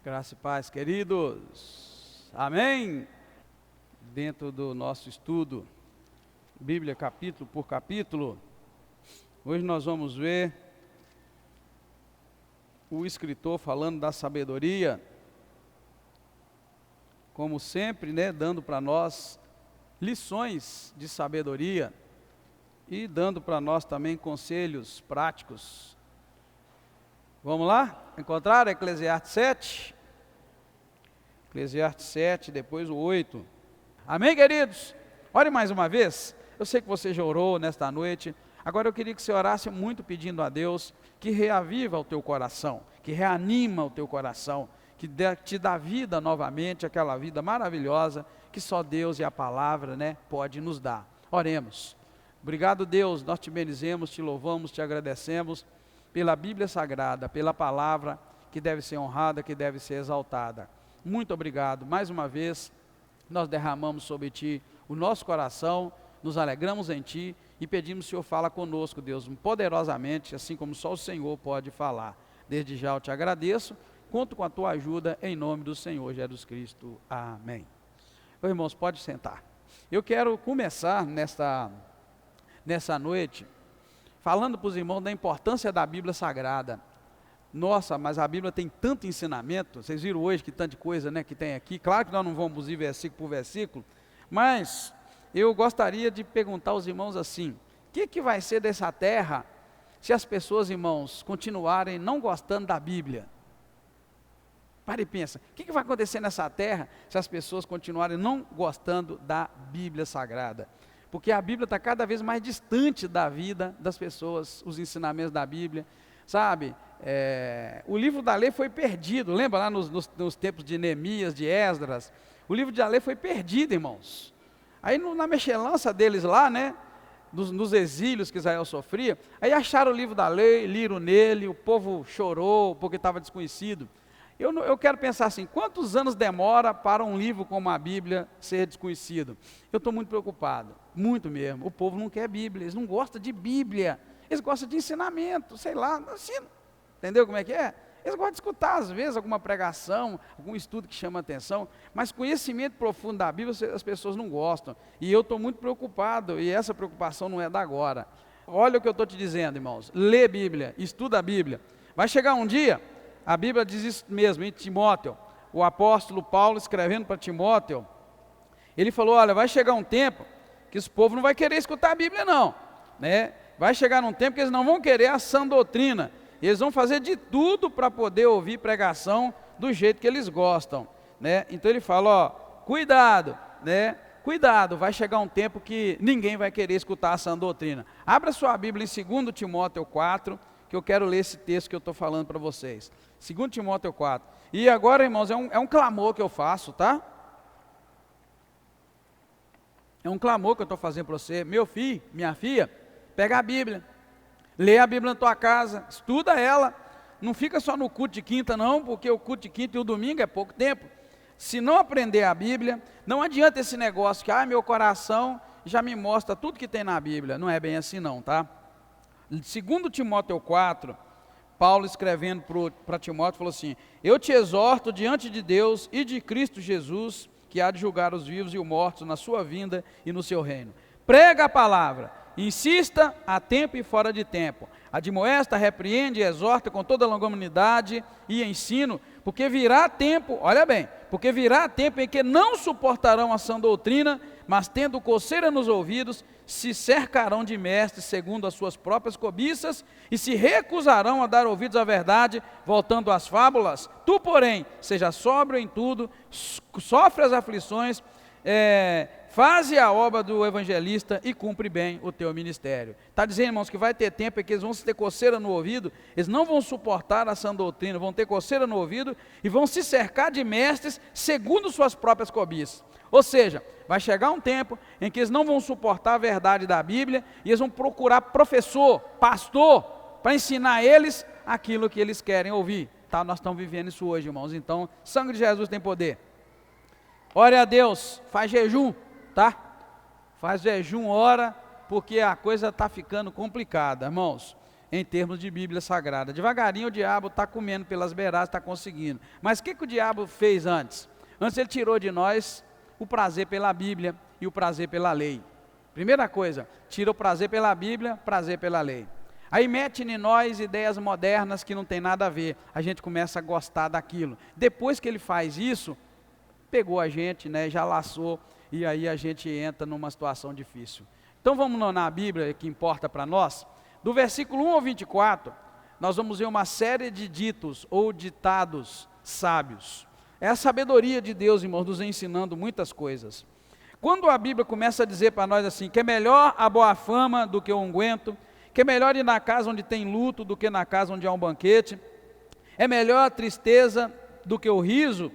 Graça e paz, queridos. Amém? Dentro do nosso estudo, Bíblia capítulo por capítulo, hoje nós vamos ver o escritor falando da sabedoria, como sempre, dando para nós lições de sabedoria e dando para nós também conselhos práticos. Vamos lá? Encontraram Eclesiastes 7? Eclesiastes 7, depois o 8. Amém, queridos? Ore mais uma vez. Eu sei que você já orou nesta noite. Agora eu queria que você orasse muito pedindo a Deus que reaviva o teu coração, que reanima o teu coração, que te dá vida novamente, aquela vida maravilhosa que só Deus e a palavra, pode nos dar. Oremos. Obrigado, Deus, nós te bendizemos, te louvamos, te agradecemos pela Bíblia Sagrada, pela palavra que deve ser honrada, que deve ser exaltada. Muito obrigado. Mais uma vez, nós derramamos sobre Ti o nosso coração, nos alegramos em Ti e pedimos que o Senhor fala conosco, Deus, poderosamente, assim como só o Senhor pode falar. Desde já eu te agradeço, conto com a Tua ajuda, em nome do Senhor Jesus Cristo. Amém. Meus irmãos, pode sentar. Eu quero começar nessa noite falando para os irmãos da importância da Bíblia Sagrada. Nossa, mas a Bíblia tem tanto ensinamento, vocês viram hoje que tanta coisa que tem aqui. Claro que nós não vamos ir versículo por versículo, mas eu gostaria de perguntar aos irmãos assim: o que vai ser dessa terra se as pessoas, irmãos, continuarem não gostando da Bíblia? Pare e pensa, o que vai acontecer nessa terra se as pessoas continuarem não gostando da Bíblia Sagrada? Porque a Bíblia está cada vez mais distante da vida das pessoas, os ensinamentos da Bíblia, sabe? O livro da lei foi perdido, lembra lá nos tempos de Neemias, de Esdras? O livro da lei foi perdido, irmãos. Aí na mexelança deles lá, nos exílios que Israel sofria, aí acharam o livro da lei, liram nele, o povo chorou porque estava desconhecido. Eu quero pensar assim, quantos anos demora para um livro como a Bíblia ser desconhecido? Eu estou muito preocupado, muito mesmo. O povo não quer Bíblia, eles não gostam de Bíblia, eles gostam de ensinamento, sei lá, assim, entendeu como é que é? Eles gostam de escutar às vezes alguma pregação, algum estudo que chama atenção, mas conhecimento profundo da Bíblia as pessoas não gostam. E eu estou muito preocupado, e essa preocupação não é da agora. Olha o que eu estou te dizendo, irmãos, lê Bíblia, estuda a Bíblia. Vai chegar um dia, a Bíblia diz isso mesmo em Timóteo, o apóstolo Paulo escrevendo para Timóteo, ele falou: olha, vai chegar um tempo que esse povo não vai querer escutar a Bíblia não, vai chegar um tempo que eles não vão querer a sã doutrina, eles vão fazer de tudo para poder ouvir pregação do jeito que eles gostam, então ele fala, cuidado, cuidado, vai chegar um tempo que ninguém vai querer escutar a sã doutrina. Abra sua Bíblia em 2 Timóteo 4, que eu quero ler esse texto que eu estou falando para vocês. 2 Timóteo 4. E agora, irmãos, é um clamor que eu faço, tá? É um clamor que eu estou fazendo para você. Meu filho, minha filha, pega a Bíblia, lê a Bíblia na tua casa, estuda ela. Não fica só no culto de quinta não, porque o culto de quinta e o domingo é pouco tempo. Se não aprender a Bíblia, não adianta esse negócio que, meu coração já me mostra tudo que tem na Bíblia. Não é bem assim não, tá? 2 Timóteo 4, Paulo escrevendo para Timóteo, falou assim: eu te exorto diante de Deus e de Cristo Jesus, que há de julgar os vivos e os mortos na sua vinda e no seu reino. Prega a palavra, insista a tempo e fora de tempo, admoesta, repreende e exorta com toda longanimidade e ensino, porque virá tempo, olha bem, porque virá tempo em que não suportarão a sã doutrina, mas tendo coceira nos ouvidos, se cercarão de mestres segundo as suas próprias cobiças, e se recusarão a dar ouvidos à verdade, voltando às fábulas. Tu, porém, seja sóbrio em tudo, sofre as aflições, faze a obra do evangelista e cumpre bem o teu ministério. Está dizendo, irmãos, que vai ter tempo em que eles vão ter coceira no ouvido, eles não vão suportar a sã doutrina, vão ter coceira no ouvido e vão se cercar de mestres segundo suas próprias cobiças. Ou seja, vai chegar um tempo em que eles não vão suportar a verdade da Bíblia e eles vão procurar professor, pastor, para ensinar eles aquilo que eles querem ouvir. Tá? Nós estamos vivendo isso hoje, irmãos. Então, sangue de Jesus tem poder. Ore a Deus, faz jejum, tá? Faz jejum, ora, porque a coisa está ficando complicada, irmãos. em termos de Bíblia Sagrada. Devagarinho o diabo está comendo pelas beiradas, está conseguindo. Mas o que o diabo fez antes? Antes ele tirou de nós o prazer pela Bíblia e o prazer pela lei. Primeira coisa, tira o prazer pela Bíblia, prazer pela lei. Aí mete em nós ideias modernas que não tem nada a ver. A gente começa a gostar daquilo. Depois que ele faz isso, pegou a gente, né, já laçou, e aí a gente entra numa situação difícil. Então vamos na Bíblia, que importa para nós. Do versículo 1 ao 24, nós vamos ver uma série de ditos ou ditados sábios. É a sabedoria de Deus, irmãos, nos ensinando muitas coisas. Quando a Bíblia começa a dizer para nós assim, que é melhor a boa fama do que o unguento, que é melhor ir na casa onde tem luto do que na casa onde há um banquete, é melhor a tristeza do que o riso,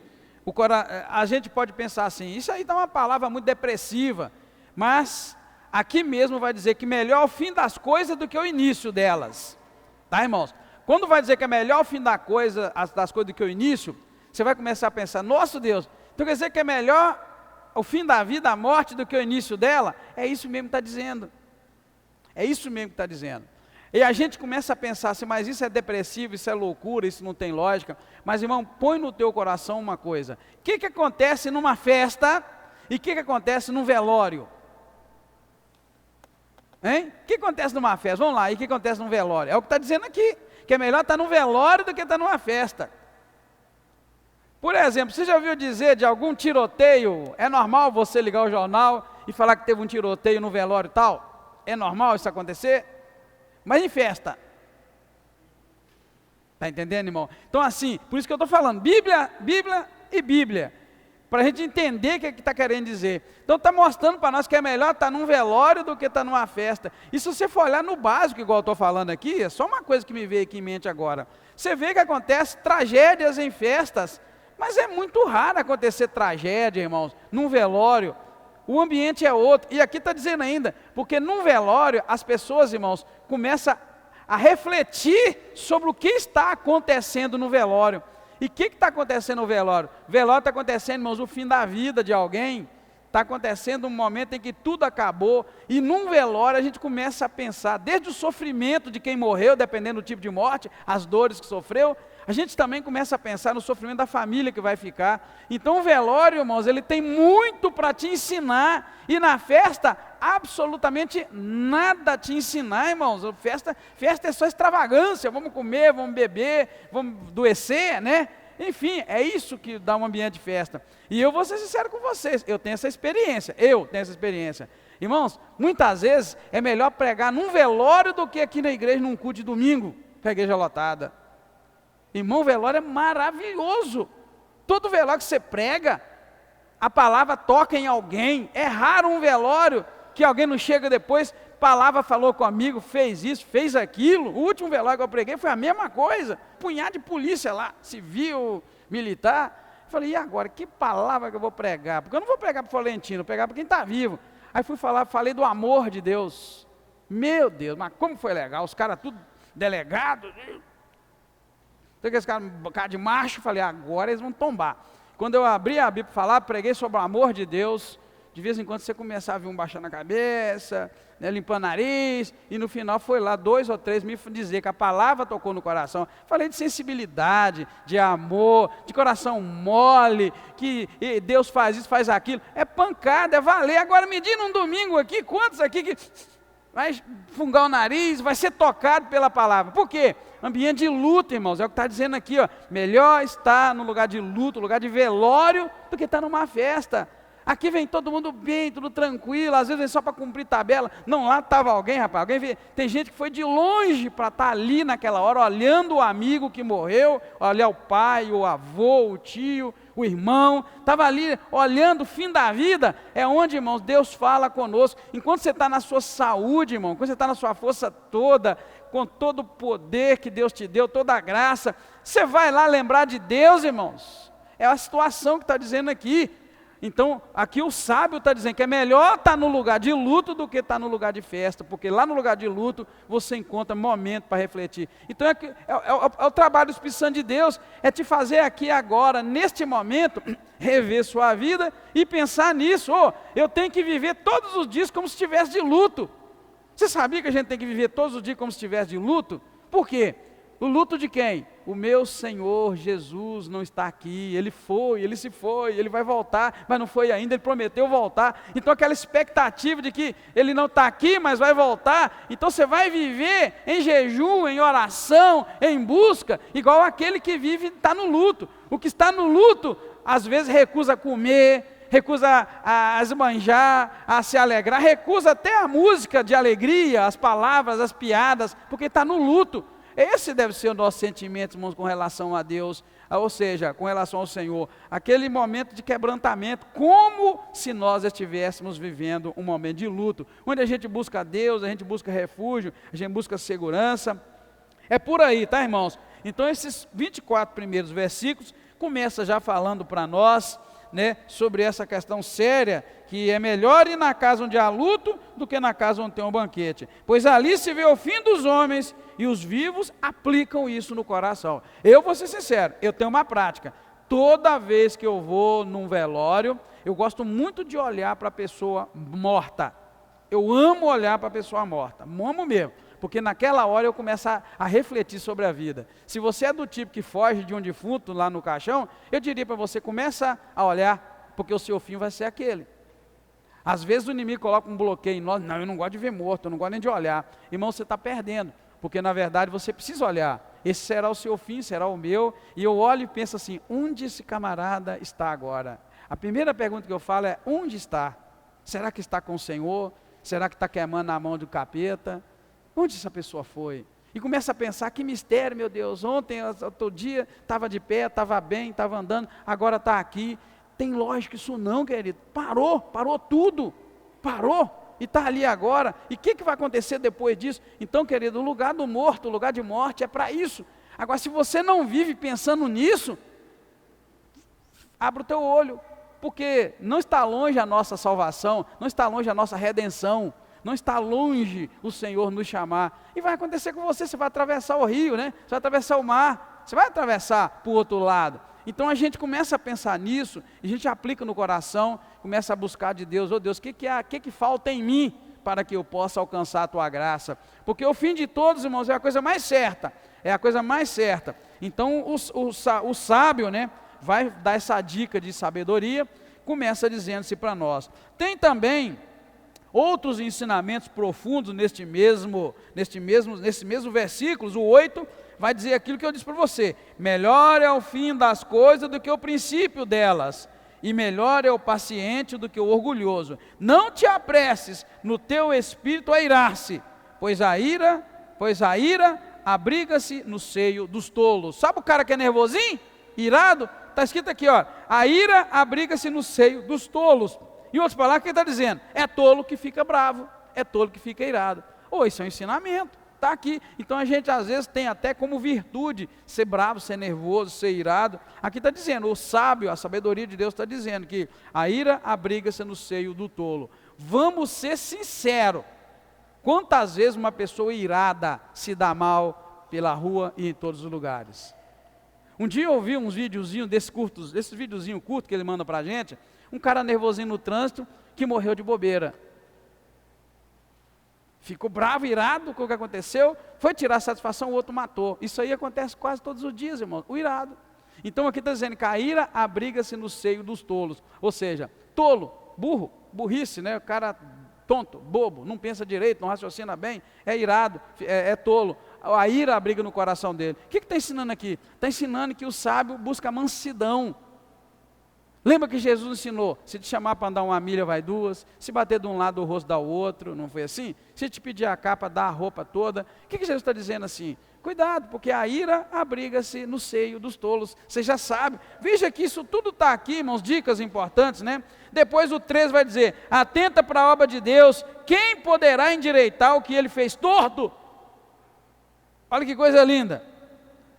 a gente pode pensar assim, isso aí dá uma palavra muito depressiva, mas aqui mesmo vai dizer que melhor o fim das coisas do que o início delas, tá, irmãos? Quando vai dizer que é melhor o fim das coisas do que o início, você vai começar a pensar, nosso Deus, então quer dizer que é melhor o fim da vida, a morte, do que o início dela? É isso mesmo que está dizendo. É isso mesmo que está dizendo. E a gente começa a pensar assim, mas isso é depressivo, isso é loucura, isso não tem lógica. Mas, irmão, põe no teu coração uma coisa. O que acontece numa festa e o que acontece num velório? Hein? O que acontece numa festa? Vamos lá, e o que acontece num velório? É o que está dizendo aqui, que é melhor estar num velório do que estar numa festa. Por exemplo, você já ouviu dizer de algum tiroteio? É normal você ligar o jornal e falar que teve um tiroteio no velório e tal? É normal isso acontecer? Mas em festa. Está entendendo, irmão? Então assim, por isso que eu estou falando, Bíblia e Bíblia. Para a gente entender o que está querendo dizer. Então está mostrando para nós que é melhor estar num velório do que estar numa festa. E se você for olhar no básico, igual eu estou falando aqui, é só uma coisa que me veio aqui em mente agora. Você vê que acontece tragédias em festas, mas é muito raro acontecer tragédia, irmãos, num velório. O ambiente é outro, e aqui está dizendo ainda, porque num velório as pessoas, irmãos, começam a refletir sobre o que está acontecendo no velório. E o que está acontecendo no velório? O velório está acontecendo, irmãos, o fim da vida de alguém, está acontecendo um momento em que tudo acabou, e num velório a gente começa a pensar, desde o sofrimento de quem morreu, dependendo do tipo de morte, as dores que sofreu, a gente também começa a pensar no sofrimento da família que vai ficar. Então o velório, irmãos, ele tem muito para te ensinar, e na festa, absolutamente nada a te ensinar, irmãos. Festa é só extravagância, vamos comer, vamos beber, vamos adoecer, né? Enfim, é isso que dá um ambiente de festa. E eu vou ser sincero com vocês, eu tenho essa experiência. Irmãos, muitas vezes é melhor pregar num velório do que aqui na igreja, num culto de domingo, com a igreja lotada. Irmão, velório é maravilhoso. Todo velório que você prega, a palavra toca em alguém. É raro um velório que alguém não chega depois, palavra falou com o amigo, fez isso, fez aquilo. O último velório que eu preguei foi a mesma coisa. Punhado de polícia lá, civil, militar. Eu falei, e agora, que palavra que eu vou pregar? Porque eu não vou pregar para o Florentino, vou pregar para quem está vivo. Aí falei do amor de Deus. Meu Deus, mas como foi legal, os caras tudo delegados. Então aqueles caras de macho, falei, agora eles vão tombar. Quando eu abri a Bíblia para falar, preguei sobre o amor de Deus, de vez em quando você começava a ver um baixando a cabeça, né, limpando o nariz, e no final foi lá 2 ou 3 me dizer que a palavra tocou no coração. Falei de sensibilidade, de amor, de coração mole, que Deus faz isso, faz aquilo. É pancada, é valer. Agora me diz num domingo aqui, quantos aqui que vai fungar o nariz, vai ser tocado pela palavra? Por quê? Ambiente de luto, irmãos, é o que está dizendo aqui, ó. Melhor estar no lugar de luto, lugar de velório, do que estar numa festa. Aqui vem todo mundo bem, tudo tranquilo, às vezes vem só para cumprir tabela. Não, lá estava alguém, rapaz, tem gente que foi de longe para estar ali naquela hora, olhando o amigo que morreu, olhar o pai, o avô, o tio, o irmão, estava ali olhando o fim da vida. É onde, irmãos, Deus fala conosco. Enquanto você está na sua saúde, irmão, enquanto você está na sua força toda, com todo o poder que Deus te deu, toda a graça, você vai lá lembrar de Deus, irmãos. É a situação que está dizendo aqui. Então, aqui o sábio está dizendo que é melhor estar no lugar de luto do que estar no lugar de festa, porque lá no lugar de luto você encontra momento para refletir. Então, é o trabalho do Espírito Santo de Deus, é te fazer aqui agora, neste momento, rever sua vida e pensar nisso. Eu tenho que viver todos os dias como se estivesse de luto. Você sabia que a gente tem que viver todos os dias como se estivesse de luto? Por quê? O luto de quem? O meu Senhor Jesus não está aqui, Ele foi, Ele se foi, Ele vai voltar, mas não foi ainda, Ele prometeu voltar. Então aquela expectativa de que Ele não está aqui, mas vai voltar, então você vai viver em jejum, em oração, em busca, igual aquele que vive e está no luto. O que está no luto, às vezes recusa comer, recusa a esbanjar, a se alegrar, recusa até a música de alegria, as palavras, as piadas, porque está no luto. Esse deve ser o nosso sentimento, irmãos, com relação a Deus, ou seja, com relação ao Senhor. Aquele momento de quebrantamento, como se nós estivéssemos vivendo um momento de luto, onde a gente busca Deus, a gente busca refúgio, a gente busca segurança. É por aí, tá, irmãos? Então esses 24 primeiros versículos começam já falando para nós, né, sobre essa questão séria, que é melhor ir na casa onde há luto do que na casa onde tem um banquete, pois ali se vê o fim dos homens, e os vivos aplicam isso no coração. Eu vou ser sincero, eu tenho uma prática, toda vez que eu vou num velório, eu gosto muito de olhar para a pessoa morta, eu amo olhar para a pessoa morta, amo mesmo, porque naquela hora eu começo a refletir sobre a vida. Se você é do tipo que foge de um defunto lá no caixão, eu diria para você, começa a olhar, porque o seu fim vai ser aquele. Às vezes o inimigo coloca um bloqueio em nós, não, eu não gosto de ver morto, eu não gosto nem de olhar. Irmão, você está perdendo, porque na verdade você precisa olhar. Esse será o seu fim, será o meu, e eu olho e penso assim, onde esse camarada está agora? A primeira pergunta que eu falo é, onde está? Será que está com o Senhor? Será que está queimando na mão do capeta? Onde essa pessoa foi? E começa a pensar, que mistério, meu Deus, ontem, outro dia, estava de pé, estava bem, estava andando, agora está aqui. Tem lógica isso não, querido. Parou tudo, parou, e está ali agora. E o que vai acontecer depois disso? Então, querido, o lugar do morto, o lugar de morte é para isso. Agora, se você não vive pensando nisso, abra o teu olho, porque não está longe a nossa salvação, não está longe a nossa redenção, não está longe o Senhor nos chamar, e vai acontecer com você, você vai atravessar o rio, né? Você vai atravessar o mar, você vai atravessar para o outro lado. Então a gente começa a pensar nisso, a gente aplica no coração, começa a buscar de Deus, oh Deus, o que falta em mim, para que eu possa alcançar a Tua graça, porque o fim de todos, irmãos, é a coisa mais certa, então o sábio, né, vai dar essa dica de sabedoria, começa dizendo-se para nós, tem também outros ensinamentos profundos nesses mesmos versículos, o 8 vai dizer aquilo que eu disse para você, melhor é o fim das coisas do que o princípio delas, e melhor é o paciente do que o orgulhoso, não te apresses no teu espírito a irar-se, pois a ira abriga-se no seio dos tolos. Sabe o cara que é nervosinho, irado? Está escrito aqui, ó, a ira abriga-se no seio dos tolos. Em outras palavras, o que ele está dizendo? É tolo que fica bravo, é tolo que fica irado. Isso é um ensinamento, está aqui. Então a gente às vezes tem até como virtude ser bravo, ser nervoso, ser irado. Aqui está dizendo, o sábio, a sabedoria de Deus está dizendo que a ira abriga-se no seio do tolo. Vamos ser sinceros, quantas vezes uma pessoa irada se dá mal pela rua e em todos os lugares? Um dia eu ouvi uns videozinhos desses videozinhos curtos que ele manda para a gente, um cara nervosinho no trânsito, que morreu de bobeira. Ficou bravo, irado com o que aconteceu, foi tirar satisfação, o outro matou. Isso aí acontece quase todos os dias, irmão, o irado. Então aqui está dizendo que a ira abriga-se no seio dos tolos. Ou seja, tolo, burro, burrice, né? O cara tonto, bobo, não pensa direito, não raciocina bem, é irado, é tolo. A ira abriga no coração dele. O que está ensinando aqui? Está ensinando que o sábio busca mansidão. Lembra que Jesus ensinou, se te chamar para andar uma milha, vai duas, se bater de um lado o rosto dá o outro, não foi assim? Se te pedir a capa, dá a roupa toda. O que Jesus está dizendo assim? Cuidado, porque a ira abriga-se no seio dos tolos, você já sabe. Veja que isso tudo está aqui, irmãos, dicas importantes, né? Depois o 13 vai dizer, atenta para a obra de Deus, quem poderá endireitar o que ele fez torto? Olha que coisa linda,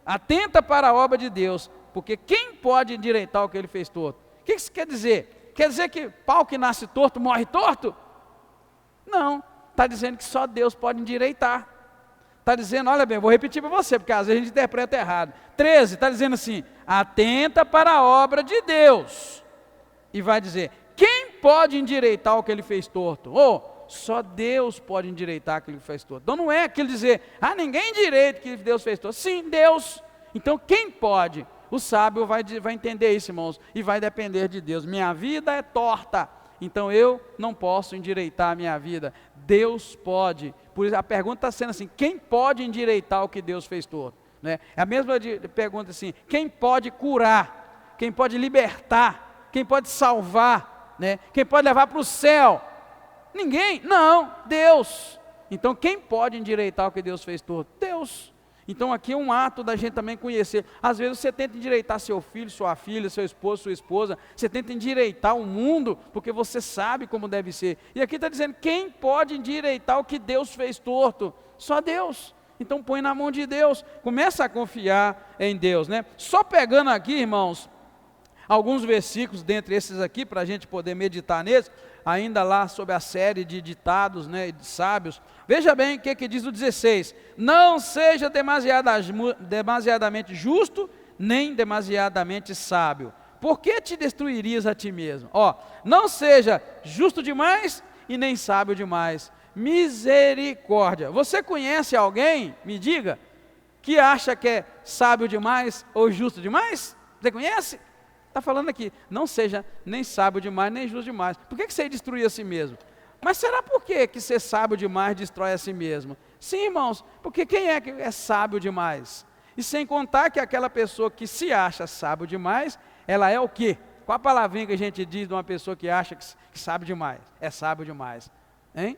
atenta para a obra de Deus, porque quem pode endireitar o que ele fez torto? O que isso quer dizer? Quer dizer que pau que nasce torto morre torto? Não, está dizendo que só Deus pode endireitar. Está dizendo, olha bem, vou repetir para você, porque às vezes a gente interpreta errado. 13, está dizendo assim, atenta para a obra de Deus. E vai dizer, quem pode endireitar o que ele fez torto? só Deus pode endireitar aquilo que fez torto. Então não é aquilo dizer, ninguém endireita que Deus fez torto. Sim, Deus. Então quem pode? O sábio vai entender isso, irmãos, e vai depender de Deus. Minha vida é torta, então eu não posso endireitar a minha vida. Deus pode. Por isso a pergunta está sendo assim, quem pode endireitar o que Deus fez torto? Né? É a mesma pergunta assim, quem pode curar? Quem pode libertar? Quem pode salvar? Né? Quem pode levar para o céu? Ninguém? Não, Deus. Então quem pode endireitar o que Deus fez torto? Deus. Então aqui é um ato da gente também conhecer. Às vezes você tenta endireitar seu filho, sua filha, seu esposo, sua esposa. Você tenta endireitar o mundo, porque você sabe como deve ser. E aqui está dizendo, quem pode endireitar o que Deus fez torto? Só Deus. Então põe na mão de Deus. Começa a confiar em Deus, né? Só pegando aqui, irmãos, alguns versículos dentre esses aqui, para a gente poder meditar neles, ainda lá sobre a série de ditados, né, de sábios. Veja bem o que diz o 16, não seja demasiadamente justo, nem demasiadamente sábio, por que te destruirias a ti mesmo? Não seja justo demais e nem sábio demais, misericórdia. Você conhece alguém, me diga, que acha que é sábio demais ou justo demais? Você conhece? Está falando aqui, não seja nem sábio demais, nem justo demais. Por que você destruir a si mesmo? Mas será por que ser sábio demais destrói a si mesmo? Sim, irmãos, porque quem é que é sábio demais? E sem contar que aquela pessoa que se acha sábio demais, ela é o quê? Qual a palavrinha que a gente diz de uma pessoa que acha que sabe demais? É sábio demais. Hein?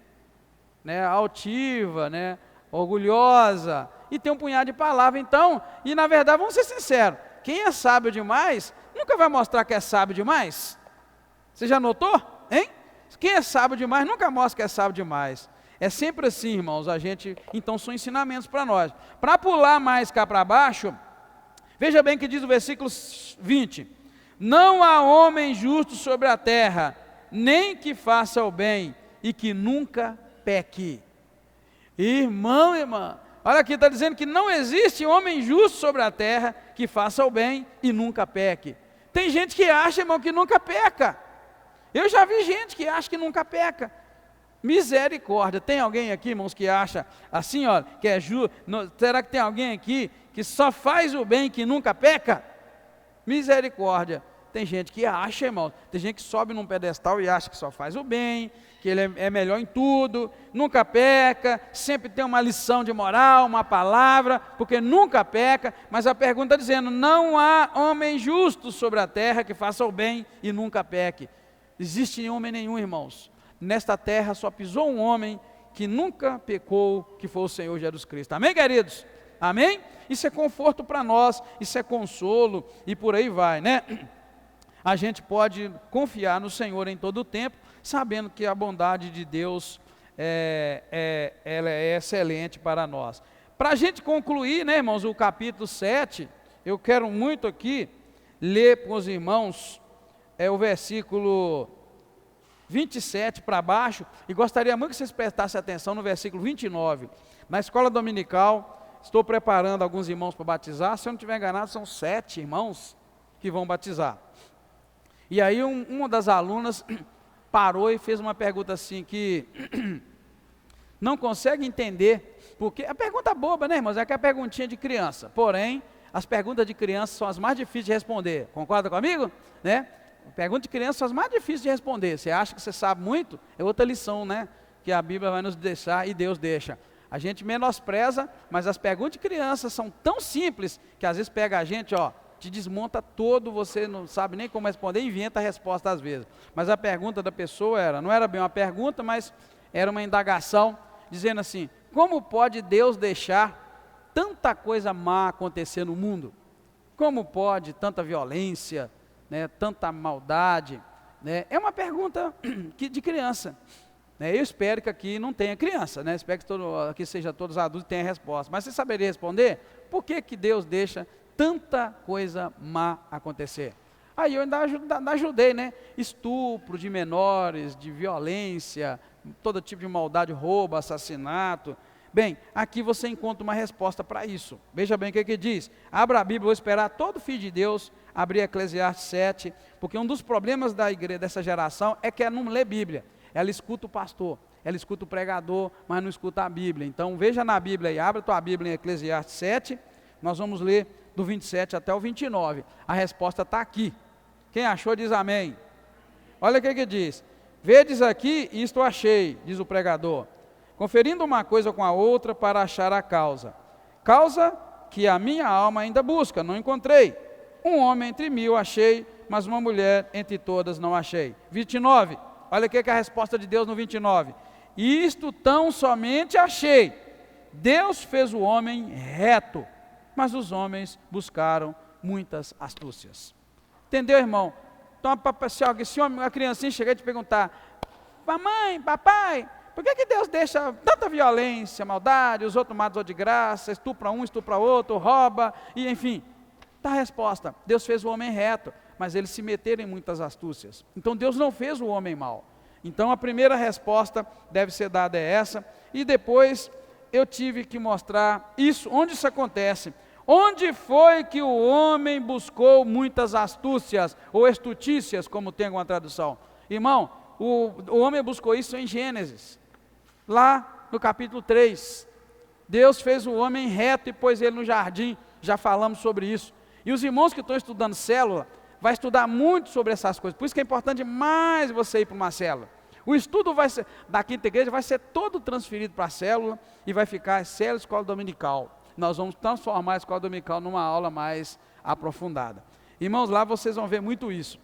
Né? Altiva, né? Orgulhosa, e tem um punhado de palavras. Então, e na verdade, vamos ser sinceros, quem é sábio demais, nunca vai mostrar que é sábio demais. Você já notou? Hein? Quem é sábio demais, nunca mostra que é sábio demais. É sempre assim, irmãos, então são ensinamentos para nós. Para pular mais cá para baixo, veja bem o que diz o versículo 20. Não há homem justo sobre a terra, nem que faça o bem, e que nunca peque. Irmão, irmã, olha aqui, está dizendo que não existe homem justo sobre a terra que faça o bem e nunca peque. Tem gente que acha, irmão, que nunca peca. Eu já vi gente que acha que nunca peca. Misericórdia. Tem alguém aqui, irmãos, que acha assim, olha, que é justo? Será que tem alguém aqui que só faz o bem e que nunca peca? Misericórdia. Tem gente que acha, irmão, tem gente que sobe num pedestal e acha que só faz o bem, que ele é melhor em tudo, nunca peca, sempre tem uma lição de moral, uma palavra, porque nunca peca. Mas a pergunta está dizendo, não há homem justo sobre a terra que faça o bem e nunca peque. Existe homem nenhum, irmãos. Nesta terra só pisou um homem que nunca pecou, que foi o Senhor Jesus Cristo. Amém, queridos? Amém? Isso é conforto para nós, isso é consolo e por aí vai, né? A gente pode confiar no Senhor em todo o tempo, sabendo que a bondade de Deus ela é excelente para nós. Para a gente concluir, né, irmãos, o capítulo 7, eu quero muito aqui ler para os irmãos o versículo 27 para baixo, e gostaria muito que vocês prestassem atenção no versículo 29. Na escola dominical, estou preparando alguns irmãos para batizar, se eu não estiver enganado, são 7 irmãos que vão batizar. E aí uma das alunas parou e fez uma pergunta assim, que não consegue entender, porque a pergunta boba, né, irmãos, é que é a perguntinha de criança, porém, as perguntas de criança são as mais difíceis de responder, concorda comigo? Né? Pergunta de criança são as mais difíceis de responder. Você acha que você sabe muito? É outra lição, né, que a Bíblia vai nos deixar e Deus deixa. A gente menospreza, mas as perguntas de criança são tão simples, que às vezes pega a gente, te desmonta todo, você não sabe nem como responder, inventa a resposta às vezes. Mas a pergunta da pessoa não era bem uma pergunta, mas era uma indagação, dizendo assim, como pode Deus deixar tanta coisa má acontecer no mundo? Como pode tanta violência, né, tanta maldade? Né? É uma pergunta de criança. Né? Eu espero que aqui não tenha criança, né? Espero que aqui seja todos adultos e tenha resposta. Mas você saberia responder? Por que Deus deixa tanta coisa má acontecer? Aí eu ainda ajudei, né? Estupro de menores, de violência, todo tipo de maldade, roubo, assassinato. Bem, aqui você encontra uma resposta para isso. Veja bem o que diz. Abra a Bíblia, vou esperar todo filho de Deus abrir Eclesiastes 7, porque um dos problemas da igreja dessa geração é que ela não lê Bíblia. Ela escuta o pastor, ela escuta o pregador, mas não escuta a Bíblia. Então veja na Bíblia aí, abra tua Bíblia em Eclesiastes 7, nós vamos ler do 27 até o 29. A resposta está aqui. Quem achou diz amém. Olha o que diz: vedes aqui, isto achei, diz o pregador, conferindo uma coisa com a outra para achar a causa que a minha alma ainda busca, não encontrei. Um homem entre 1000 achei, mas uma mulher entre todas não achei. 29, olha o que é a resposta de Deus no 29. Isto tão somente achei: Deus fez o homem reto, mas os homens buscaram muitas astúcias. Entendeu, irmão? Então, se uma criancinha chegar e te perguntar: mamãe, papai, por que Deus deixa tanta violência, maldade, os outros matam de graça, estupra um, estupra outro, rouba, e enfim, dá a resposta: Deus fez o homem reto, mas eles se meteram em muitas astúcias. Então Deus não fez o homem mau. Então a primeira resposta deve ser dada é essa, e depois eu tive que mostrar isso, onde isso acontece. Onde foi que o homem buscou muitas astúcias, ou estutícias, como tem alguma tradução? Irmão, o homem buscou isso em Gênesis, lá no capítulo 3, Deus fez o homem reto e pôs ele no jardim, já falamos sobre isso, e os irmãos que estão estudando célula, vai estudar muito sobre essas coisas, por isso que é importante mais você ir para uma célula. O estudo da quinta igreja vai ser todo transferido para a célula, e vai ficar célula escola dominical. Nós vamos transformar a escola dominical numa aula mais aprofundada. Irmãos, lá vocês vão ver muito isso.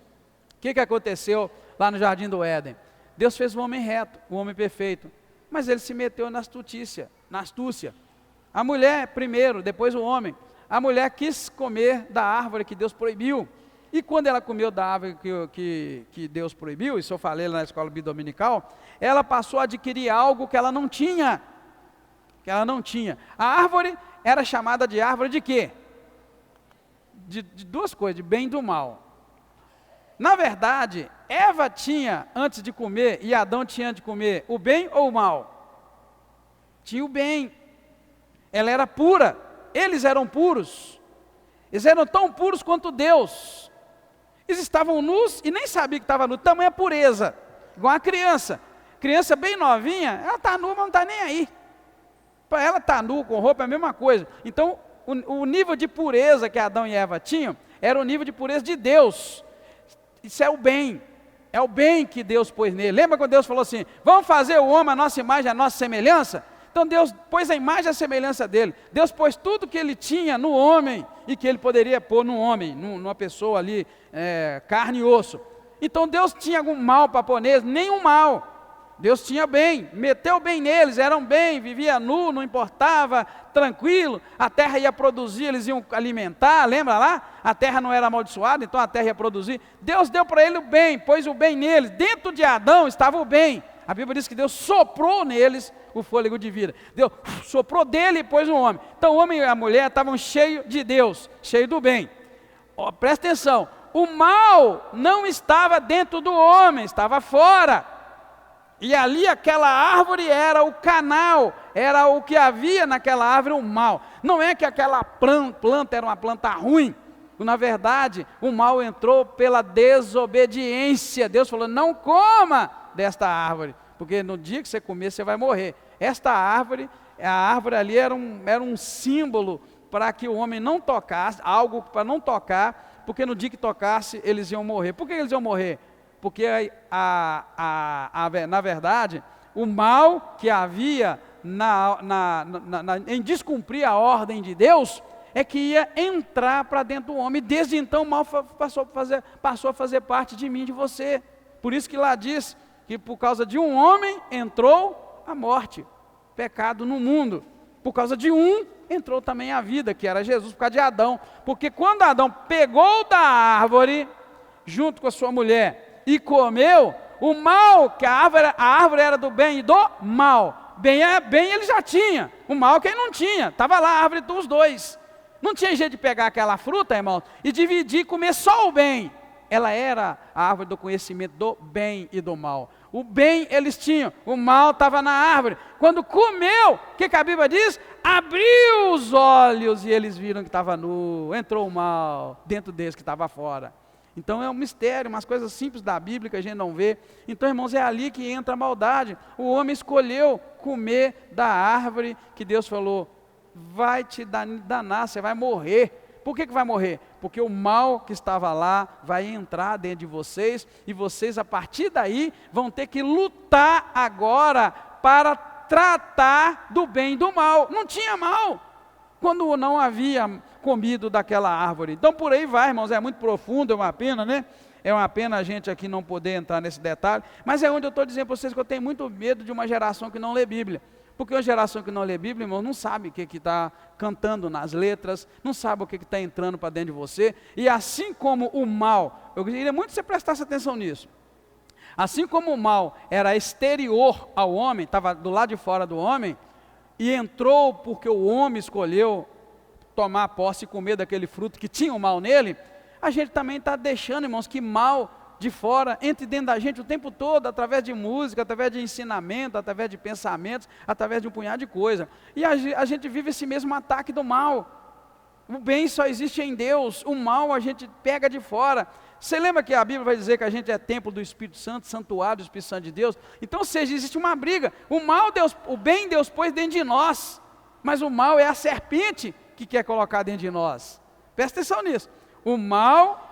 O que aconteceu lá no Jardim do Éden? Deus fez o homem reto, o homem perfeito, mas ele se meteu na astúcia. A mulher primeiro, depois o homem. A mulher quis comer da árvore que Deus proibiu, e quando ela comeu da árvore que Deus proibiu, isso eu falei lá na escola dominical, ela passou a adquirir algo que ela não tinha. A árvore era chamada de árvore de quê? De duas coisas, de bem e do mal. Na verdade, Eva tinha antes de comer, e Adão tinha antes de comer, o bem ou o mal? Tinha o bem. Ela era pura, eles eram puros. Eles eram tão puros quanto Deus. Eles estavam nus e nem sabiam que estava nu, tamanha pureza. Igual a criança bem novinha, ela está nua, mas não está nem aí. Para ela estar nu com roupa é a mesma coisa. Então, o nível de pureza que Adão e Eva tinham, era o nível de pureza de Deus. Isso é o bem que Deus pôs nele. Lembra quando Deus falou assim: vamos fazer o homem a nossa imagem, a nossa semelhança? Então Deus pôs a imagem e a semelhança dele. Deus pôs tudo que ele tinha no homem, e que ele poderia pôr no homem, numa pessoa ali, carne e osso. Então Deus tinha algum mal para pôr neles? Nenhum mal. Deus tinha bem, meteu bem neles, eram bem, vivia nu, não importava, tranquilo, a terra ia produzir, eles iam alimentar, lembra lá? A terra não era amaldiçoada, então a terra ia produzir. Deus deu para ele o bem, pôs o bem neles. Dentro de Adão estava o bem. A Bíblia diz que Deus soprou neles o fôlego de vida. Deus soprou dele e pôs no homem. Então o homem e a mulher estavam cheios de Deus, cheios do bem. Presta atenção, o mal não estava dentro do homem, estava fora. E ali aquela árvore era o canal, era o que havia naquela árvore, o mal. Não é que aquela planta era uma planta ruim. Na verdade, o mal entrou pela desobediência. Deus falou: não coma desta árvore, porque no dia que você comer, você vai morrer. Esta árvore, a árvore ali era um símbolo para que o homem não tocasse, algo para não tocar, porque no dia que tocasse, eles iam morrer. Por que eles iam morrer? Porque na verdade, o mal que havia em descumprir a ordem de Deus, é que ia entrar para dentro do homem. Desde então o mal passou a fazer parte de mim e de você. Por isso que lá diz que por causa de um homem entrou a morte, pecado no mundo. Por causa de um entrou também a vida, que era Jesus, por causa de Adão. Porque quando Adão pegou da árvore, junto com a sua mulher, e comeu, o mal, que a árvore era do bem e do mal. Bem ele já tinha, o mal quem não tinha, estava lá a árvore dos dois. Não tinha jeito de pegar aquela fruta, irmão, e dividir e comer só o bem. Ela era a árvore do conhecimento do bem e do mal. O bem eles tinham, o mal estava na árvore. Quando comeu, o que a Bíblia diz? Abriu os olhos e eles viram que estava nu, entrou o mal dentro deles que estava fora. Então é um mistério, umas coisas simples da Bíblia que a gente não vê. Então, irmãos, é ali que entra a maldade. O homem escolheu comer da árvore que Deus falou, vai te danar, você vai morrer. Por que vai morrer? Porque o mal que estava lá vai entrar dentro de vocês, e vocês a partir daí vão ter que lutar agora para tratar do bem e do mal. Não tinha mal quando não havia comido daquela árvore. Então por aí vai, irmãos, é muito profundo, é uma pena, né? É uma pena a gente aqui não poder entrar nesse detalhe, mas é onde eu estou dizendo para vocês que eu tenho muito medo de uma geração que não lê Bíblia. Porque uma geração que não lê Bíblia, irmão, não sabe o que está cantando nas letras, não sabe o que está entrando para dentro de você, e assim como o mal, eu queria muito que você prestasse atenção nisso, assim como o mal era exterior ao homem, estava do lado de fora do homem, e entrou porque o homem escolheu tomar posse e comer daquele fruto que tinha o mal nele, a gente também está deixando, irmãos, que mal de fora entre dentro da gente o tempo todo, através de música, através de ensinamento, através de pensamentos, através de um punhado de coisa. E a gente vive esse mesmo ataque do mal. O bem só existe em Deus, o mal a gente pega de fora. Você lembra que a Bíblia vai dizer que a gente é templo do Espírito Santo, santuário do Espírito Santo de Deus? Então, ou seja, existe uma briga. O bem Deus pôs dentro de nós, mas o mal é a serpente que quer colocar dentro de nós. Presta atenção nisso. O mal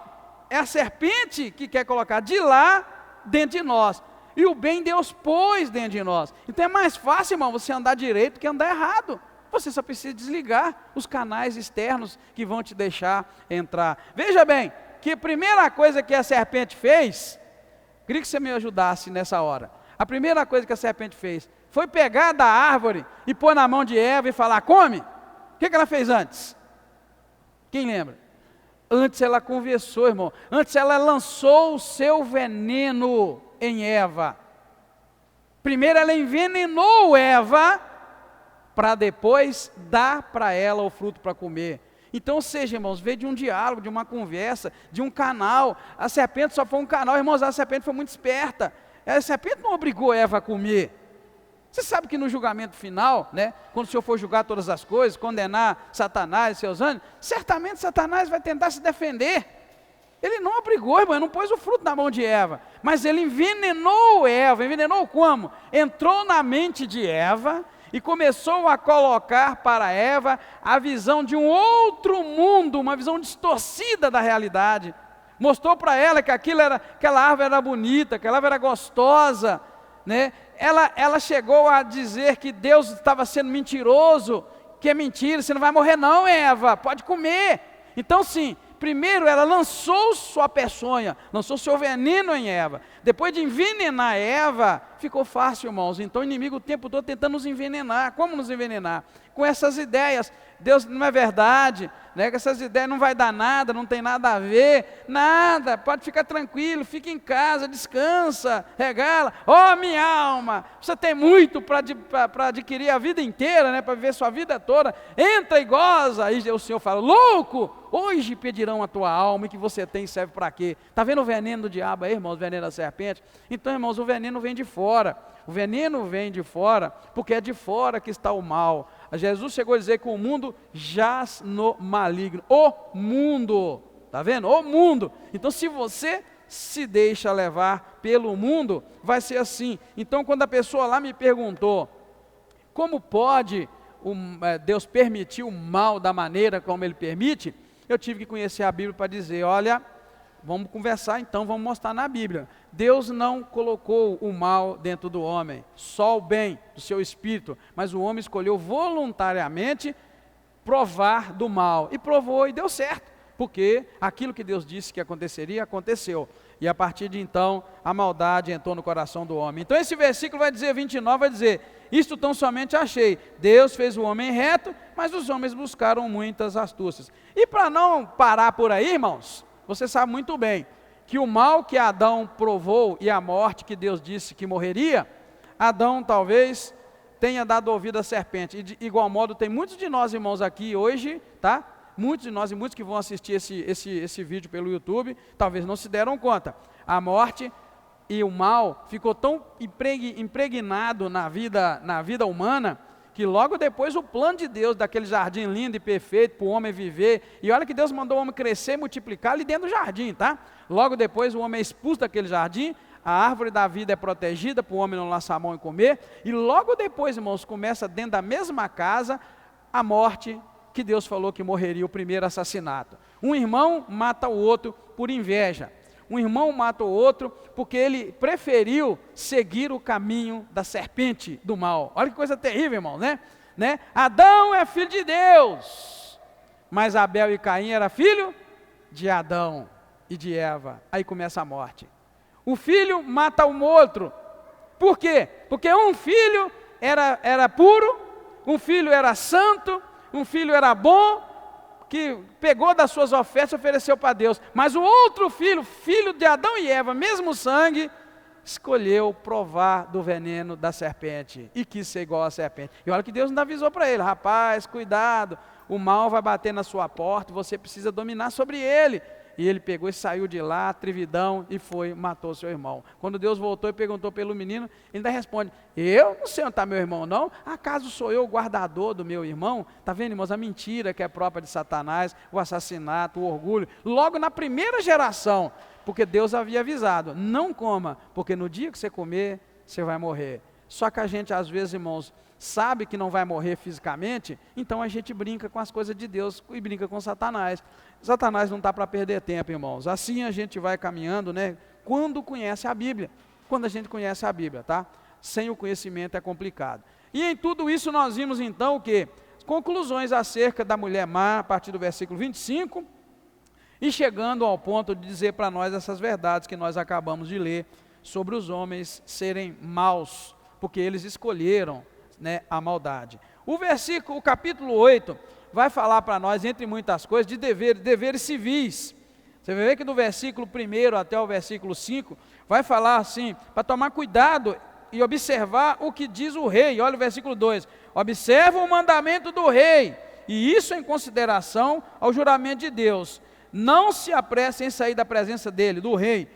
é a serpente que quer colocar de lá dentro de nós. E o bem Deus pôs dentro de nós. Então é mais fácil, irmão, você andar direito que andar errado. Você só precisa desligar os canais externos que vão te deixar entrar. Veja bem, que a primeira coisa que a serpente fez, queria que você me ajudasse nessa hora. A primeira coisa que a serpente fez foi pegar da árvore e pôr na mão de Eva e falar, come. O que ela fez antes? Quem lembra? Antes ela conversou, irmão. Antes ela lançou o seu veneno em Eva. Primeiro ela envenenou Eva, para depois dar para ela o fruto para comer. Então, ou seja, irmãos, veio de um diálogo, de uma conversa, de um canal. A serpente só foi um canal, irmãos, a serpente foi muito esperta. A serpente não obrigou Eva a comer. Você sabe que no julgamento final, né, quando o Senhor for julgar todas as coisas, condenar Satanás e seus anjos, certamente Satanás vai tentar se defender. Ele não obrigou, irmão, ele não pôs o fruto na mão de Eva, mas ele envenenou Eva. Envenenou como? Entrou na mente de Eva e começou a colocar para Eva a visão de um outro mundo, uma visão distorcida da realidade. Mostrou para ela que aquela árvore era bonita, aquela árvore era gostosa, né? Ela chegou a dizer que Deus estava sendo mentiroso, que é mentira, você não vai morrer não, Eva, pode comer. Então sim, primeiro ela lançou sua peçonha, lançou seu veneno em Eva. Depois de envenenar Eva, ficou fácil, irmãos. Então o inimigo o tempo todo tentando nos envenenar. Como nos envenenar? Com essas ideias. Deus não é verdade, né? Que essas ideias não vai dar nada, não tem nada a ver, nada, pode ficar tranquilo, fica em casa, descansa, regala. Oh, minha alma, você tem muito para adquirir a vida inteira, né? Para viver sua vida toda, entra e goza. Aí o Senhor fala, louco, hoje pedirão a tua alma, e que você tem serve para quê? Está vendo o veneno do diabo aí, irmãos, o veneno da serpente? Então, irmãos, o veneno vem de fora. O veneno vem de fora, porque é de fora que está o mal. Jesus chegou a dizer que o mundo jaz no maligno. O mundo, está vendo? O mundo. Então, se você se deixa levar pelo mundo, vai ser assim. Então, quando a pessoa lá me perguntou, como pode Deus permitir o mal da maneira como Ele permite, eu tive que conhecer a Bíblia para dizer, olha, vamos conversar então, vamos mostrar na Bíblia. Deus não colocou o mal dentro do homem, só o bem do seu espírito, mas o homem escolheu voluntariamente provar do mal, e provou e deu certo, porque aquilo que Deus disse que aconteceria, aconteceu, e a partir de então, a maldade entrou no coração do homem. Então esse versículo vai dizer, 29, vai dizer, isto tão somente achei, Deus fez o homem reto, mas os homens buscaram muitas astúcias. E para não parar por aí, irmãos, você sabe muito bem, que o mal que Adão provou e a morte que Deus disse que morreria, Adão talvez tenha dado ouvido à serpente. E de igual modo tem muitos de nós irmãos aqui hoje, tá? Muitos de nós e muitos que vão assistir esse vídeo pelo YouTube, talvez não se deram conta. A morte e o mal ficou tão impregnado na vida humana, que logo depois o plano de Deus, daquele jardim lindo e perfeito para o homem viver, e olha que Deus mandou o homem crescer e multiplicar ali dentro do jardim, tá? Logo depois o homem é expulso daquele jardim, a árvore da vida é protegida para o homem não lançar a mão e comer, e logo depois, irmãos, começa dentro da mesma casa a morte que Deus falou que morreria, o primeiro assassinato. Um irmão mata o outro por inveja. Um irmão mata o outro porque ele preferiu seguir o caminho da serpente do mal. Olha que coisa terrível, irmão, né? Adão é filho de Deus, mas Abel e Caim era filho de Adão e de Eva. Aí começa a morte. O filho mata o outro. Por quê? Porque um filho era puro, um filho era santo, um filho era bom, que pegou das suas ofertas e ofereceu para Deus, mas o outro filho, filho de Adão e Eva, mesmo sangue, escolheu provar do veneno da serpente, e quis ser igual à serpente, e olha que Deus não avisou para ele, rapaz, cuidado, o mal vai bater na sua porta, você precisa dominar sobre ele, e ele pegou e saiu de lá, atrevidão, e matou seu irmão. Quando Deus voltou e perguntou pelo menino, ele ainda responde, eu não sei onde está meu irmão não, acaso sou eu o guardador do meu irmão? Está vendo, irmãos, a mentira que é própria de Satanás, o assassinato, o orgulho, logo na primeira geração, porque Deus havia avisado, não coma, porque no dia que você comer, você vai morrer. Só que a gente às vezes, irmãos, sabe que não vai morrer fisicamente, então a gente brinca com as coisas de Deus e brinca com Satanás. Satanás não está para perder tempo, irmãos. Assim a gente vai caminhando, né? Quando conhece a Bíblia. Quando a gente conhece a Bíblia, tá? Sem o conhecimento é complicado. E em tudo isso nós vimos então o quê? Conclusões acerca da mulher má, a partir do versículo 25, e chegando ao ponto de dizer para nós essas verdades que nós acabamos de ler, sobre os homens serem maus, porque eles escolheram, né, a maldade. O capítulo 8, vai falar para nós, entre muitas coisas, de deveres civis. Você vai ver que do versículo 1 até o versículo 5, vai falar assim, para tomar cuidado e observar o que diz o rei. Olha o versículo 2, observa o mandamento do rei, e isso em consideração ao juramento de Deus. Não se apressem em sair da presença dele, do rei,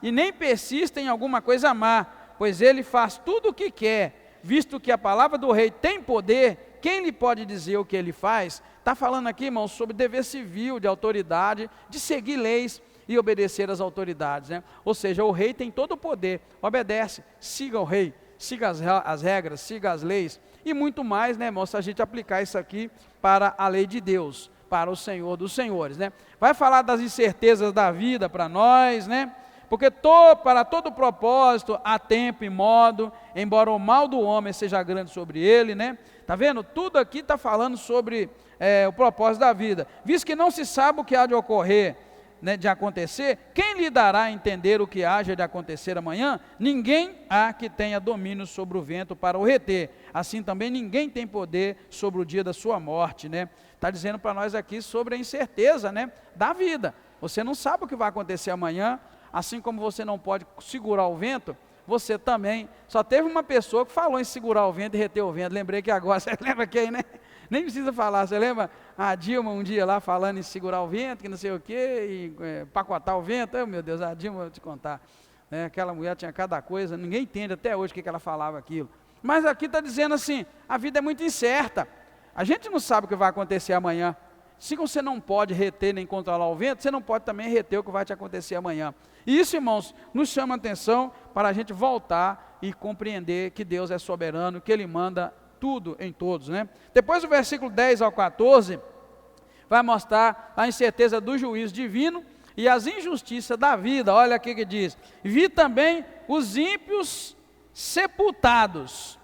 e nem persistem em alguma coisa má, pois ele faz tudo o que quer, visto que a palavra do rei tem poder, quem lhe pode dizer o que ele faz? Está falando aqui, irmãos, sobre dever civil, de autoridade, de seguir leis e obedecer às autoridades, né? Ou seja, o rei tem todo o poder, obedece, siga o rei, siga as regras, siga as leis, e muito mais, né, irmãos, se a gente aplicar isso aqui para a lei de Deus, para o Senhor dos senhores, né? Vai falar das incertezas da vida para nós, né? Porque para todo propósito há tempo e modo, embora o mal do homem seja grande sobre ele, né? Está vendo? Tudo aqui está falando sobre o propósito da vida. Visto que não se sabe o que há de ocorrer, né, de acontecer, quem lhe dará a entender o que haja de acontecer amanhã? Ninguém há que tenha domínio sobre o vento para o reter. Assim também ninguém tem poder sobre o dia da sua morte, né? Está dizendo para nós aqui sobre a incerteza, né, da vida. Você não sabe o que vai acontecer amanhã. Assim como você não pode segurar o vento, você também, só teve uma pessoa que falou em segurar o vento e reter o vento, lembrei que agora, você lembra quem, né? Nem precisa falar, você lembra a Dilma um dia lá falando em segurar o vento, que não sei o quê, e pacotar o vento, oh, meu Deus, a Dilma, vou te contar, né? Aquela mulher tinha cada coisa, ninguém entende até hoje o que ela falava aquilo, mas aqui está dizendo assim, a vida é muito incerta, a gente não sabe o que vai acontecer amanhã. Se você não pode reter nem controlar o vento, você não pode também reter o que vai te acontecer amanhã. E isso, irmãos, nos chama a atenção para a gente voltar e compreender que Deus é soberano, que Ele manda tudo em todos, né? Depois do versículo 10 ao 14, vai mostrar a incerteza do juízo divino e as injustiças da vida. Olha aqui que diz, vi também os ímpios sepultados,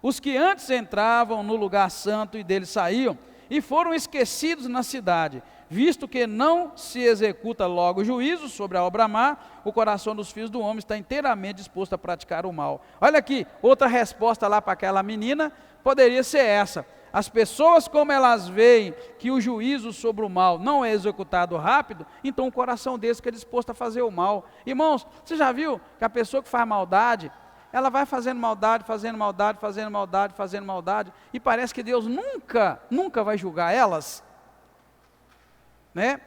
os que antes entravam no lugar santo e dele saíam, e foram esquecidos na cidade, visto que não se executa logo o juízo sobre a obra má, o coração dos filhos do homem está inteiramente disposto a praticar o mal. Olha aqui, outra resposta lá para aquela menina, poderia ser essa, as pessoas como elas veem que o juízo sobre o mal não é executado rápido, então o coração deles fica disposto a fazer o mal. Irmãos, você já viu que a pessoa que faz maldade, ela vai fazendo maldade, fazendo maldade, fazendo maldade, fazendo maldade, e parece que Deus nunca vai julgar elas, né?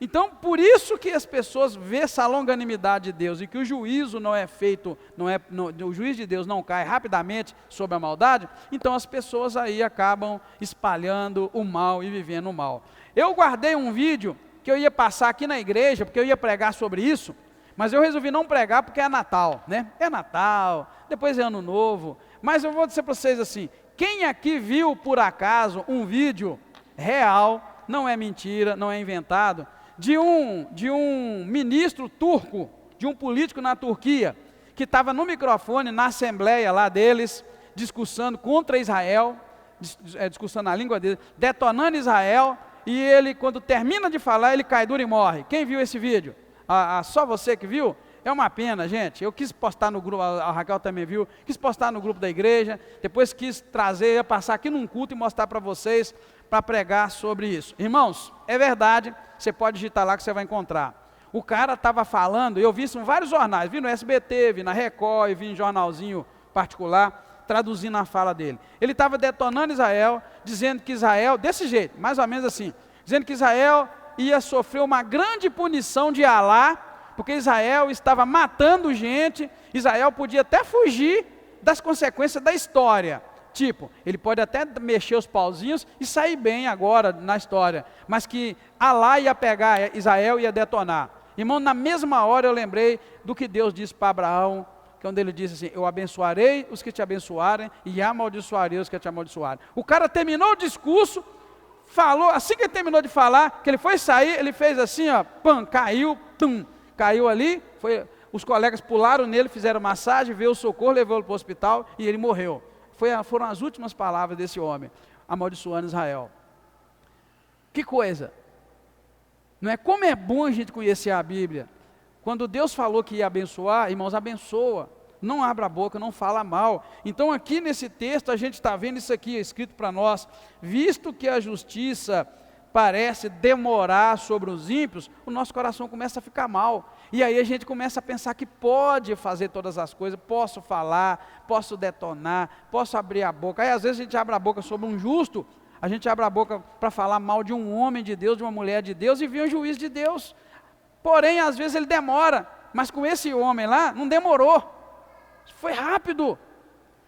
Então, por isso que as pessoas vê essa longanimidade de Deus e que o juízo não é feito, o juízo de Deus não cai rapidamente sobre a maldade, então as pessoas aí acabam espalhando o mal e vivendo o mal. Eu guardei um vídeo que eu ia passar aqui na igreja, porque eu ia pregar sobre isso, mas eu resolvi não pregar porque é Natal, né? É Natal, depois é Ano Novo, mas eu vou dizer para vocês assim, quem aqui viu por acaso um vídeo real, não é mentira, não é inventado, de um ministro turco, de um político na Turquia, que estava no microfone, na assembleia lá deles, discussando contra Israel, discussando a língua dele, detonando Israel, e ele, quando termina de falar, ele cai duro e morre. Quem viu esse vídeo? Só você que viu? É uma pena, gente. Eu quis postar no grupo, a Raquel também viu, quis postar no grupo da igreja, depois quis trazer, ia passar aqui num culto e mostrar para vocês, para pregar sobre isso. Irmãos, é verdade, você pode digitar lá que você vai encontrar. O cara estava falando, eu vi isso em vários jornais, vi no SBT, vi na Record, vi em jornalzinho particular, traduzindo a fala dele. Ele estava detonando Israel, dizendo que Israel, desse jeito, mais ou menos assim, dizendo que Israel ia sofrer uma grande punição de Alá, porque Israel estava matando gente, Israel podia até fugir das consequências da história. Tipo, ele pode até mexer os pauzinhos e sair bem agora na história, mas que Alá ia pegar Israel e ia detonar. Irmão, na mesma hora eu lembrei do que Deus disse para Abraão, quando ele disse assim, eu abençoarei os que te abençoarem e amaldiçoarei os que te amaldiçoarem. O cara terminou o discurso, falou, assim que ele terminou de falar, que ele foi sair, ele fez assim, ó, pam, caiu, tum, caiu ali, os colegas pularam nele, fizeram massagem, veio o socorro, levou ele para o hospital e ele morreu. Foram as últimas palavras desse homem, amaldiçoando Israel. Que coisa! Não é como é bom a gente conhecer a Bíblia. Quando Deus falou que ia abençoar, irmãos, abençoa. Não abra a boca, não fala mal. Então aqui nesse texto a gente está vendo isso aqui escrito para nós. Visto que a justiça parece demorar sobre os ímpios, o nosso coração começa a ficar mal. E aí a gente começa a pensar que pode fazer todas as coisas, posso falar, posso detonar, posso abrir a boca. Aí às vezes a gente abre a boca sobre um justo, a gente abre a boca para falar mal de um homem de Deus, de uma mulher de Deus, e vem o juiz de Deus. Porém, às vezes ele demora, mas com esse homem lá, não demorou. Foi rápido.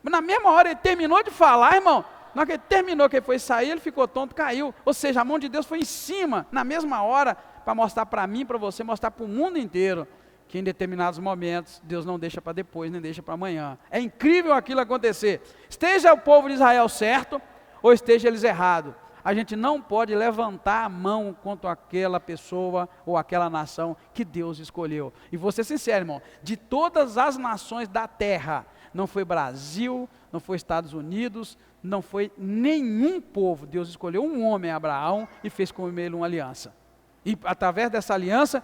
Na mesma hora ele terminou de falar, irmão, na hora que ele terminou, que ele foi sair, ele ficou tonto, caiu. Ou seja, a mão de Deus foi em cima, na mesma hora, para mostrar para mim, para você, mostrar para o mundo inteiro, que em determinados momentos, Deus não deixa para depois, nem deixa para amanhã. É incrível aquilo acontecer. Esteja o povo de Israel certo, ou esteja eles errados. A gente não pode levantar a mão contra aquela pessoa ou aquela nação que Deus escolheu. E vou ser sincero, irmão, de todas as nações da terra, não foi Brasil, não foi Estados Unidos, não foi nenhum povo. Deus escolheu um homem, Abraão, e fez com ele uma aliança. E através dessa aliança,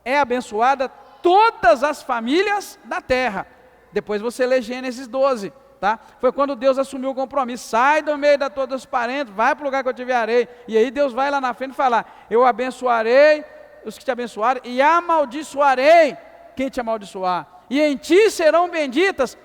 é abençoada todas as famílias da terra. Depois você lê Gênesis 12, tá? Foi quando Deus assumiu o compromisso. Sai do meio de todos os parentes, vai para o lugar que eu te enviarei. E aí Deus vai lá na frente falar, eu abençoarei os que te abençoarem e amaldiçoarei quem te amaldiçoar. E em ti serão benditas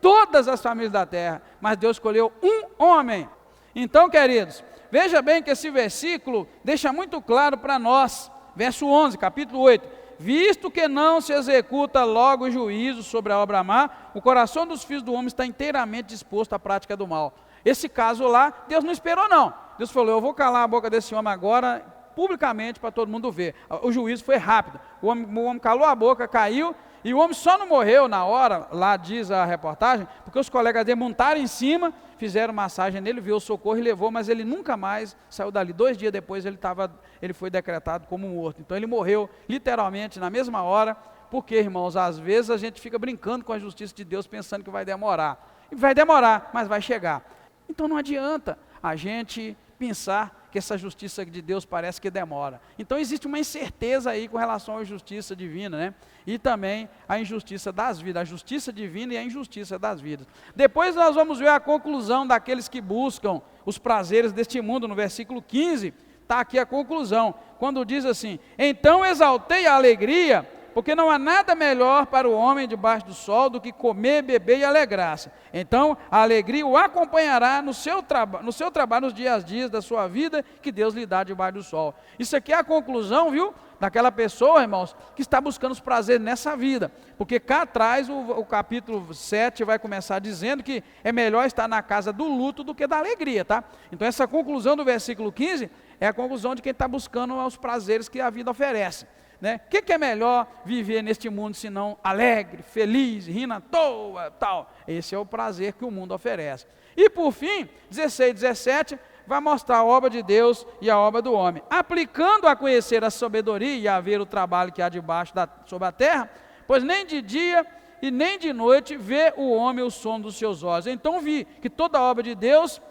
todas as famílias da terra. Mas Deus escolheu um homem. Então, queridos, veja bem que esse versículo deixa muito claro para nós. Verso 11, capítulo 8. Visto que não se executa logo o juízo sobre a obra má, o coração dos filhos do homem está inteiramente disposto à prática do mal. Esse caso lá, Deus não esperou não. Deus falou, eu vou calar a boca desse homem agora, publicamente, para todo mundo ver. O juízo foi rápido. O homem calou a boca, caiu, e o homem só não morreu na hora, lá diz a reportagem, porque os colegas dele montaram em cima, fizeram massagem nele, viu o socorro e levou, mas ele nunca mais saiu dali. 2 dias depois ele foi decretado como morto. Então ele morreu literalmente na mesma hora, porque, irmãos, às vezes a gente fica brincando com a justiça de Deus pensando que vai demorar. E vai demorar, mas vai chegar. Então não adianta a gente pensar que essa justiça de Deus parece que demora. Então existe uma incerteza aí com relação à justiça divina, né? E também a injustiça das vidas, a justiça divina e a injustiça das vidas. Depois nós vamos ver a conclusão daqueles que buscam os prazeres deste mundo, no versículo 15, está aqui a conclusão, quando diz assim, então exaltei a alegria porque não há nada melhor para o homem debaixo do sol do que comer, beber e alegrar-se. Então, a alegria o acompanhará no seu trabalho, nos dias a dias da sua vida, que Deus lhe dá debaixo do sol. Isso aqui é a conclusão, viu, daquela pessoa, irmãos, que está buscando os prazeres nessa vida, porque cá atrás o capítulo 7 vai começar dizendo que é melhor estar na casa do luto do que da alegria, tá? Então essa conclusão do versículo 15 é a conclusão de quem está buscando os prazeres que a vida oferece, né? O que é melhor viver neste mundo senão alegre, feliz, rindo à toa, tal? Esse é o prazer que o mundo oferece. E por fim, 16, 17, vai mostrar a obra de Deus e a obra do homem, aplicando a conhecer a sabedoria e a ver o trabalho que há debaixo sobre a terra, pois nem de dia e nem de noite vê o homem o sono dos seus olhos. Então vi toda a obra de Deus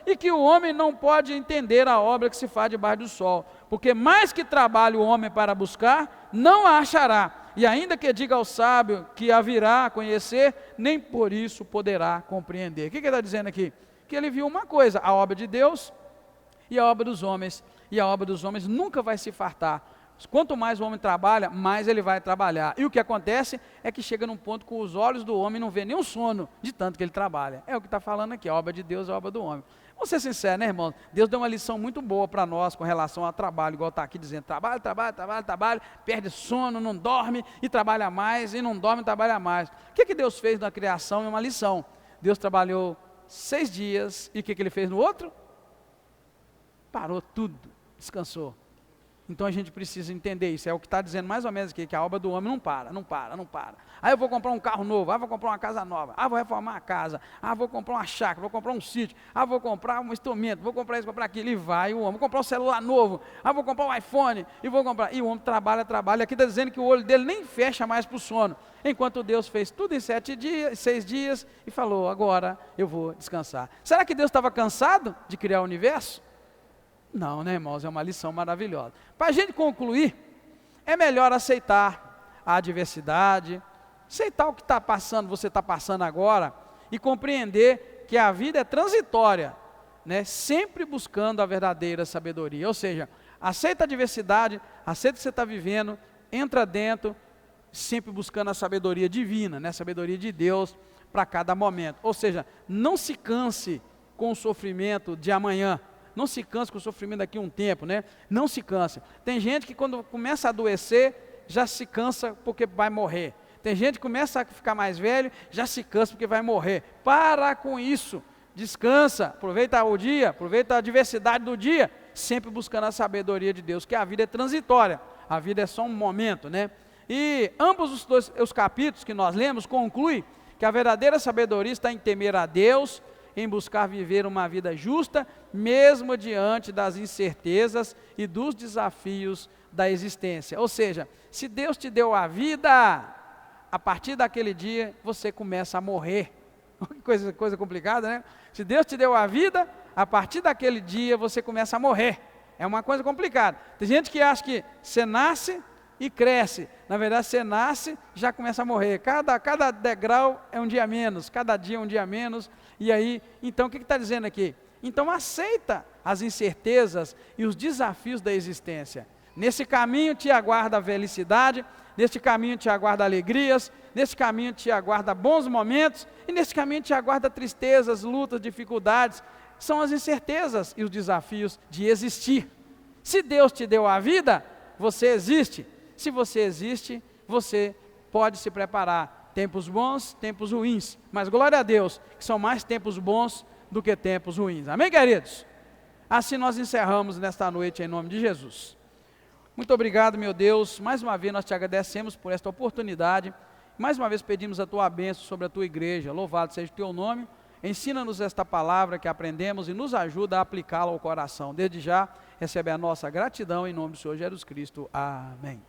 e que o homem não pode entender a obra que se faz debaixo do sol, porque mais que trabalhe o homem para buscar, não a achará, e ainda que diga ao sábio que a virá a conhecer, nem por isso poderá compreender. O que ele está dizendo aqui? Que ele viu uma coisa, a obra de Deus e a obra dos homens, e a obra dos homens nunca vai se fartar. Quanto mais o homem trabalha, mais ele vai trabalhar. E o que acontece é que chega num ponto que os olhos do homem não vê nenhum sono de tanto que ele trabalha. É o que está falando aqui, a obra de Deus e a obra do homem. Vamos ser sinceros, né, irmãos? Deus deu uma lição muito boa para nós com relação ao trabalho, igual está aqui dizendo, trabalha, perde sono, não dorme e trabalha mais, e não dorme e trabalha mais. O que Deus fez na criação é uma lição. Deus trabalhou 6 dias, e o que ele fez no outro? Parou tudo, descansou. Então a gente precisa entender isso, é o que está dizendo mais ou menos aqui, que a obra do homem não para. Aí eu vou comprar um carro novo, vou comprar uma casa nova, vou reformar a casa, vou comprar uma chácara, vou comprar um sítio, vou comprar um instrumento, vou comprar isso, comprar aquilo, e vai o homem, vou comprar um celular novo, vou comprar um iPhone, e o homem trabalha, aqui está dizendo que o olho dele nem fecha mais para o sono, enquanto Deus fez tudo em 6 dias, e falou, agora eu vou descansar. Será que Deus estava cansado de criar o universo? Não, né, irmãos, é uma lição maravilhosa. Para a gente concluir, é melhor aceitar a adversidade, aceitar o que você está passando agora, e compreender que a vida é transitória, né, sempre buscando a verdadeira sabedoria. Ou seja, aceita a adversidade, aceita o que você está vivendo, entra dentro, sempre buscando a sabedoria divina, né, a sabedoria de Deus para cada momento. Ou seja, não se canse com o sofrimento de amanhã. Não se canse com o sofrimento daqui a um tempo, né? Não se canse. Tem gente que quando começa a adoecer, já se cansa porque vai morrer. Tem gente que começa a ficar mais velho, já se cansa porque vai morrer. Para com isso. Descansa. Aproveita o dia, aproveita a diversidade do dia, sempre buscando a sabedoria de Deus, que a vida é transitória. A vida é só um momento, né? E ambos os capítulos que nós lemos concluem que a verdadeira sabedoria está em temer a Deus, em buscar viver uma vida justa, mesmo diante das incertezas e dos desafios da existência. Ou seja, se Deus te deu a vida, a partir daquele dia você começa a morrer. Coisa complicada, né? Se Deus te deu a vida, a partir daquele dia você começa a morrer. É uma coisa complicada. Tem gente que acha que você nasce e cresce. Na verdade, você nasce e já começa a morrer. Cada degrau é um dia menos, cada dia é um dia menos. E aí, então o que está dizendo aqui? Então aceita as incertezas e os desafios da existência. Nesse caminho te aguarda a felicidade, nesse caminho te aguarda alegrias, nesse caminho te aguarda bons momentos, e nesse caminho te aguarda tristezas, lutas, dificuldades. São as incertezas e os desafios de existir. Se Deus te deu a vida, você existe. Se você existe, você pode se preparar. Tempos bons, tempos ruins. Mas glória a Deus, que são mais tempos bons do que tempos ruins. Amém, queridos? Assim nós encerramos nesta noite em nome de Jesus. Muito obrigado, meu Deus. Mais uma vez nós te agradecemos por esta oportunidade. Mais uma vez pedimos a tua bênção sobre a tua igreja. Louvado seja o teu nome. Ensina-nos esta palavra que aprendemos e nos ajuda a aplicá-la ao coração. Desde já, recebe a nossa gratidão em nome do Senhor Jesus Cristo. Amém.